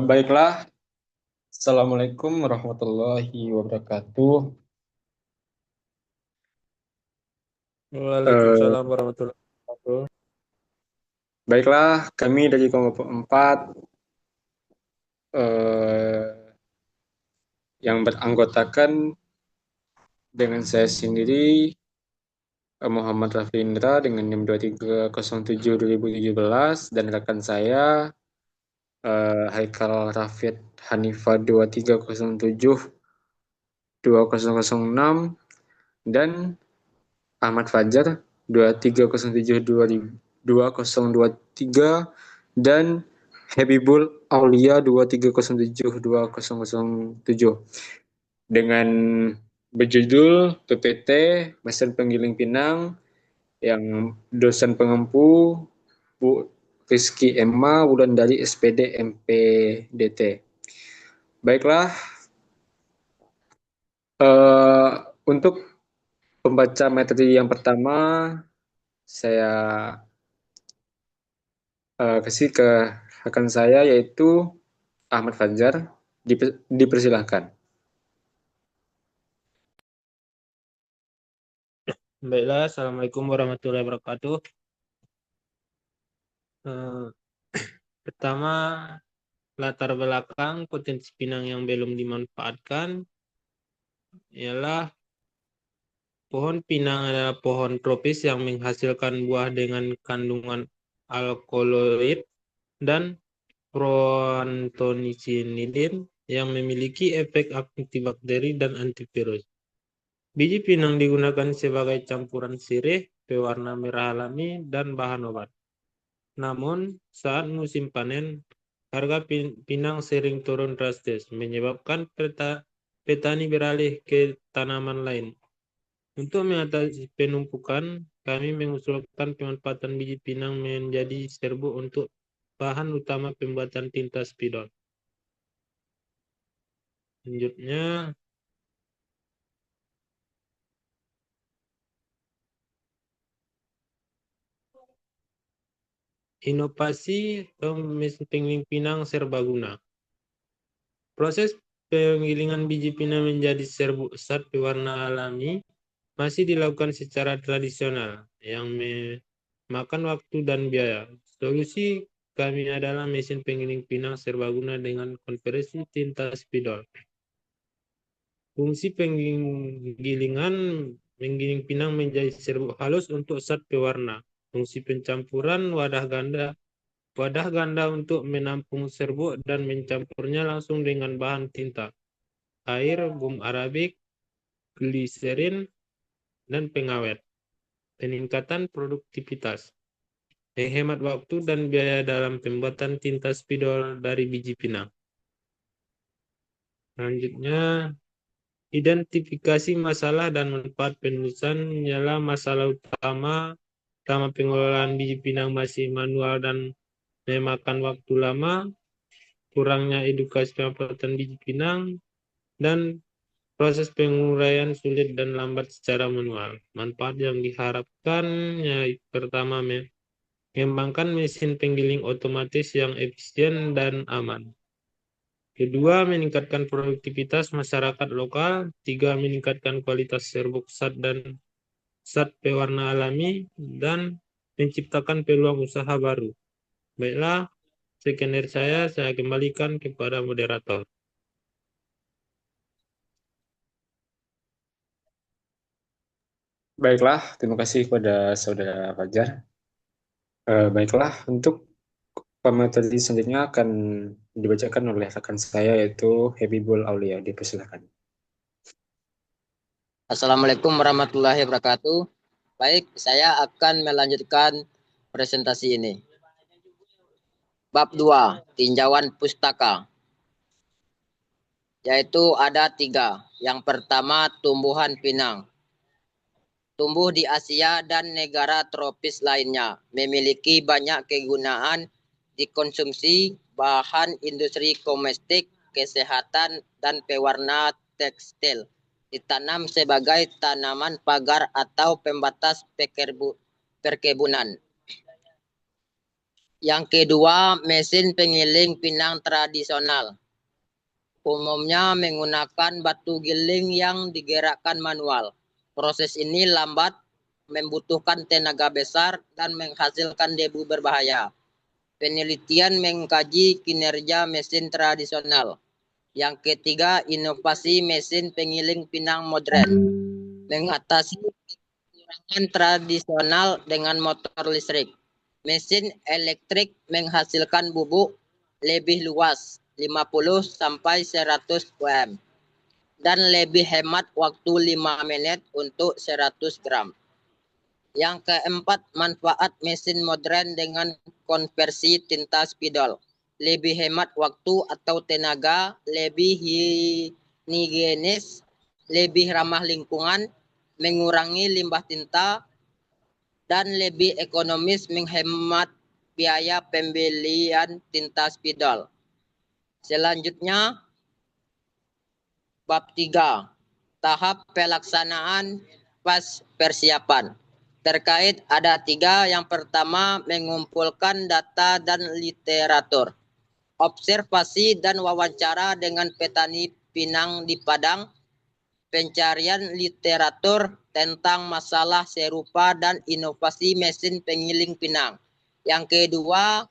Baiklah, Assalamualaikum warahmatullahi wabarakatuh. Eh, Waalaikumsalam warahmatullahi wabarakatuh. Baiklah, kami dari kelompok 4 eh, yang beranggotakan dengan saya sendiri, Muhammad Raffi Indra dengan NIM 2307-2017 dan rekan saya Haikal Rafid Hanifa 2307-2006 dan Ahmad Fajar 2307-2023 dan Habibul Aulia 2307-2007 dengan berjudul PPT Mesin Penggiling Pinang yang dosen pengempu Bu Rizky Emma Wulandari SPD MPDT. Baiklah, eh, untuk pembaca materi yang pertama saya kasih ke rekan saya yaitu Ahmad Fajar. Dipersilahkan. Baiklah, Assalamualaikum warahmatullahi wabarakatuh. Eh, Pertama, latar belakang potensi pinang yang belum dimanfaatkan ialah pohon pinang adalah pohon tropis yang menghasilkan buah dengan kandungan alkaloid dan proantocininin yang memiliki efek antibakteri dan antivirus. Biji pinang digunakan sebagai campuran sirih, pewarna merah alami, dan bahan obat. Namun, saat musim panen, harga pinang sering turun drastis, menyebabkan petani beralih ke tanaman lain. Untuk mengatasi penumpukan, kami mengusulkan pemanfaatan biji pinang menjadi serbuk untuk bahan utama pembuatan tinta spidol. Selanjutnya, inovasi mesin penggiling pinang serbaguna. Proses penggilingan biji pinang menjadi serbuk zat pewarna alami masih dilakukan secara tradisional yang memakan waktu dan biaya. Solusi kami adalah mesin penggiling pinang serbaguna dengan konversi tinta spidol. Fungsi penggilingan menggiling pinang menjadi serbuk halus untuk zat pewarna. Fungsi pencampuran wadah ganda untuk menampung serbuk dan mencampurnya langsung dengan bahan tinta, air, gum arabik, gliserin, dan pengawet. Peningkatan produktivitas. Menghemat waktu dan biaya dalam pembuatan tinta spidol dari biji pinang. Selanjutnya, identifikasi masalah dan manfaat penulisan ialah masalah utama pengelolaan biji pinang masih manual dan memakan waktu lama, kurangnya edukasi pemanfaatan biji pinang, dan proses penguraian sulit dan lambat secara manual. Manfaat yang diharapkan yaitu pertama, mengembangkan mesin penggiling otomatis yang efisien dan aman. Kedua, meningkatkan produktivitas masyarakat lokal. Tiga, meningkatkan kualitas serbuk zat dan zat pewarna alami. Dan menciptakan peluang usaha baru. Baiklah, sekian dari saya kembalikan kepada moderator. Baiklah, terima kasih kepada Saudara Fajar. Baiklah, untuk pemateri selanjutnya akan dibacakan oleh rekan saya yaitu Habibul Aulia. Dipersilakan. Assalamualaikum warahmatullahi wabarakatuh. Baik, saya akan melanjutkan presentasi ini. Bab 2, tinjauan pustaka. Yaitu ada 3. Yang pertama, tumbuhan pinang. Tumbuh di Asia dan negara tropis lainnya. Memiliki banyak kegunaan dikonsumsi bahan industri komestik, kesehatan, dan pewarna tekstil. Ditanam sebagai tanaman pagar atau pembatas perkebunan. Yang kedua, mesin pengiling pinang tradisional. Umumnya menggunakan batu giling yang digerakkan manual. Proses ini lambat, membutuhkan tenaga besar, dan menghasilkan debu berbahaya. Penelitian mengkaji kinerja mesin tradisional. Yang ketiga, inovasi mesin pengiling pinang modern. Mengatasi kekurangan tradisional dengan motor listrik. Mesin elektrik menghasilkan bubuk lebih luas, 50 sampai 100 km, dan lebih hemat waktu 5 menit untuk 100 gram. Yang keempat, manfaat mesin modern dengan konversi tinta spidol. Lebih hemat waktu atau tenaga, lebih higienis, lebih ramah lingkungan, mengurangi limbah tinta, dan lebih ekonomis menghemat biaya pembelian tinta spidol. Selanjutnya, bab 3, tahap pelaksanaan pas persiapan. Terkait ada 3, yang pertama mengumpulkan data dan literatur. Observasi dan wawancara dengan petani pinang di Padang, pencarian literatur tentang masalah serupa dan inovasi mesin pengiling pinang. Yang kedua,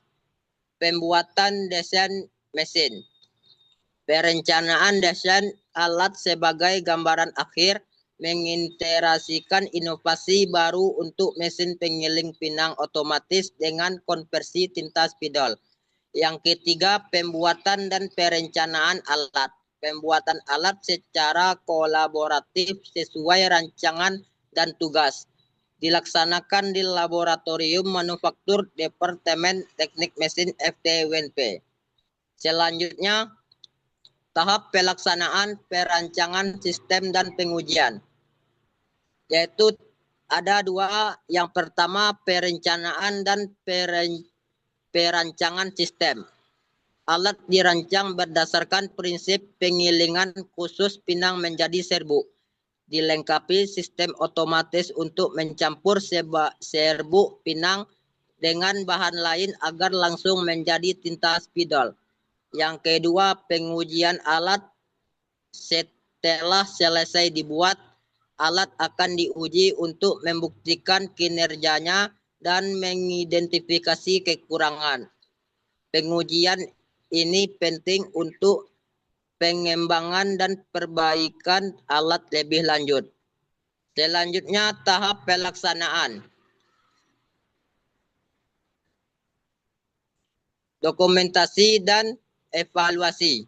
pembuatan desain mesin. Perencanaan desain alat sebagai gambaran akhir, mengintegrasikan inovasi baru untuk mesin pengiling pinang otomatis dengan konversi tinta spidol. Yang ketiga, pembuatan dan perencanaan alat. Pembuatan alat secara kolaboratif sesuai rancangan dan tugas. Dilaksanakan di Laboratorium Manufaktur Departemen Teknik Mesin FTWNP. Selanjutnya, tahap pelaksanaan perancangan sistem dan pengujian. Yaitu ada 2, yang pertama perencanaan dan perancangan sistem. Alat dirancang berdasarkan prinsip pengilingan khusus pinang menjadi serbuk. Dilengkapi sistem otomatis untuk mencampur serbuk pinang dengan bahan lain agar langsung menjadi tinta spidol. Yang kedua, pengujian alat. Setelah selesai dibuat, alat akan diuji untuk membuktikan kinerjanya dan mengidentifikasi kekurangan. Pengujian ini penting untuk pengembangan dan perbaikan alat lebih lanjut. Selanjutnya, tahap pelaksanaan. Dokumentasi dan evaluasi.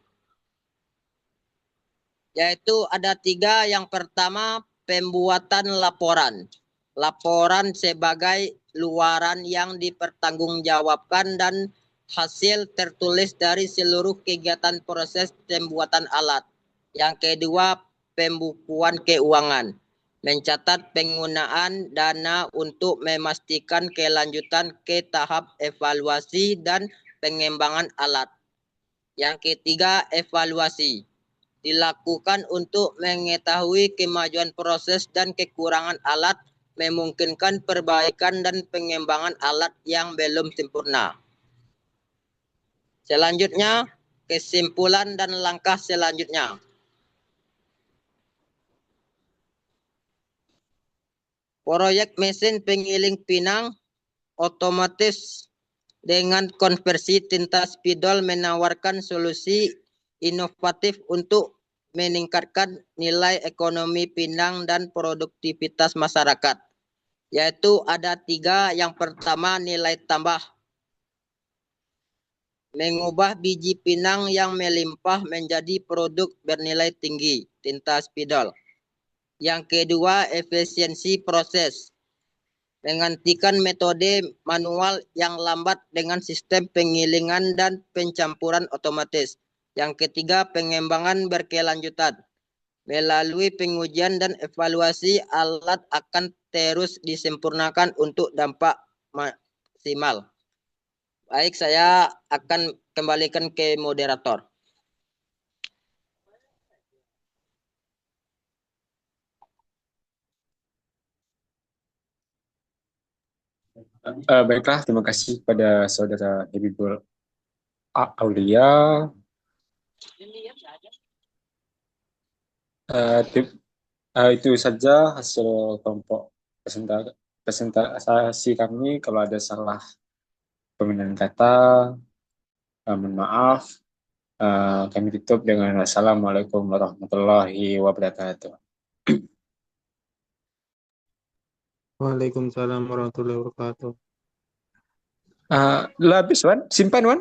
Yaitu ada 3, yang pertama pembuatan laporan. Laporan sebagai luaran yang dipertanggungjawabkan dan hasil tertulis dari seluruh kegiatan proses pembuatan alat. Yang kedua, pembukuan keuangan. Mencatat penggunaan dana untuk memastikan kelanjutan ke tahap evaluasi dan pengembangan alat. Yang ketiga, evaluasi. Dilakukan untuk mengetahui kemajuan proses dan kekurangan alat, memungkinkan perbaikan dan pengembangan alat yang belum sempurna. Selanjutnya, kesimpulan dan langkah selanjutnya. Proyek mesin pengiling pinang otomatis dengan konversi tinta spidol menawarkan solusi inovatif untuk meningkatkan nilai ekonomi pinang dan produktivitas masyarakat. Yaitu ada 3, yang pertama nilai tambah. Mengubah biji pinang yang melimpah menjadi produk bernilai tinggi, tinta spidol. Yang kedua, efisiensi proses. Menggantikan metode manual yang lambat dengan sistem pengilingan dan pencampuran otomatis. Yang ketiga, pengembangan berkelanjutan. Melalui pengujian dan evaluasi, alat akan terus disempurnakan untuk dampak maksimal. Baik, saya akan kembalikan ke moderator. Baiklah, terima kasih pada saudara Habibul Aulia. Eh, ti- itu saja hasil kelompok presentasi kami. Kalau ada salah pemilihan kata, mohon maaf. Kami tutup dengan Assalamualaikum warahmatullahi wabarakatuh. Waalaikumsalam warahmatullahi wabarakatuh. Lah habis, Wan. Simpan, Wan.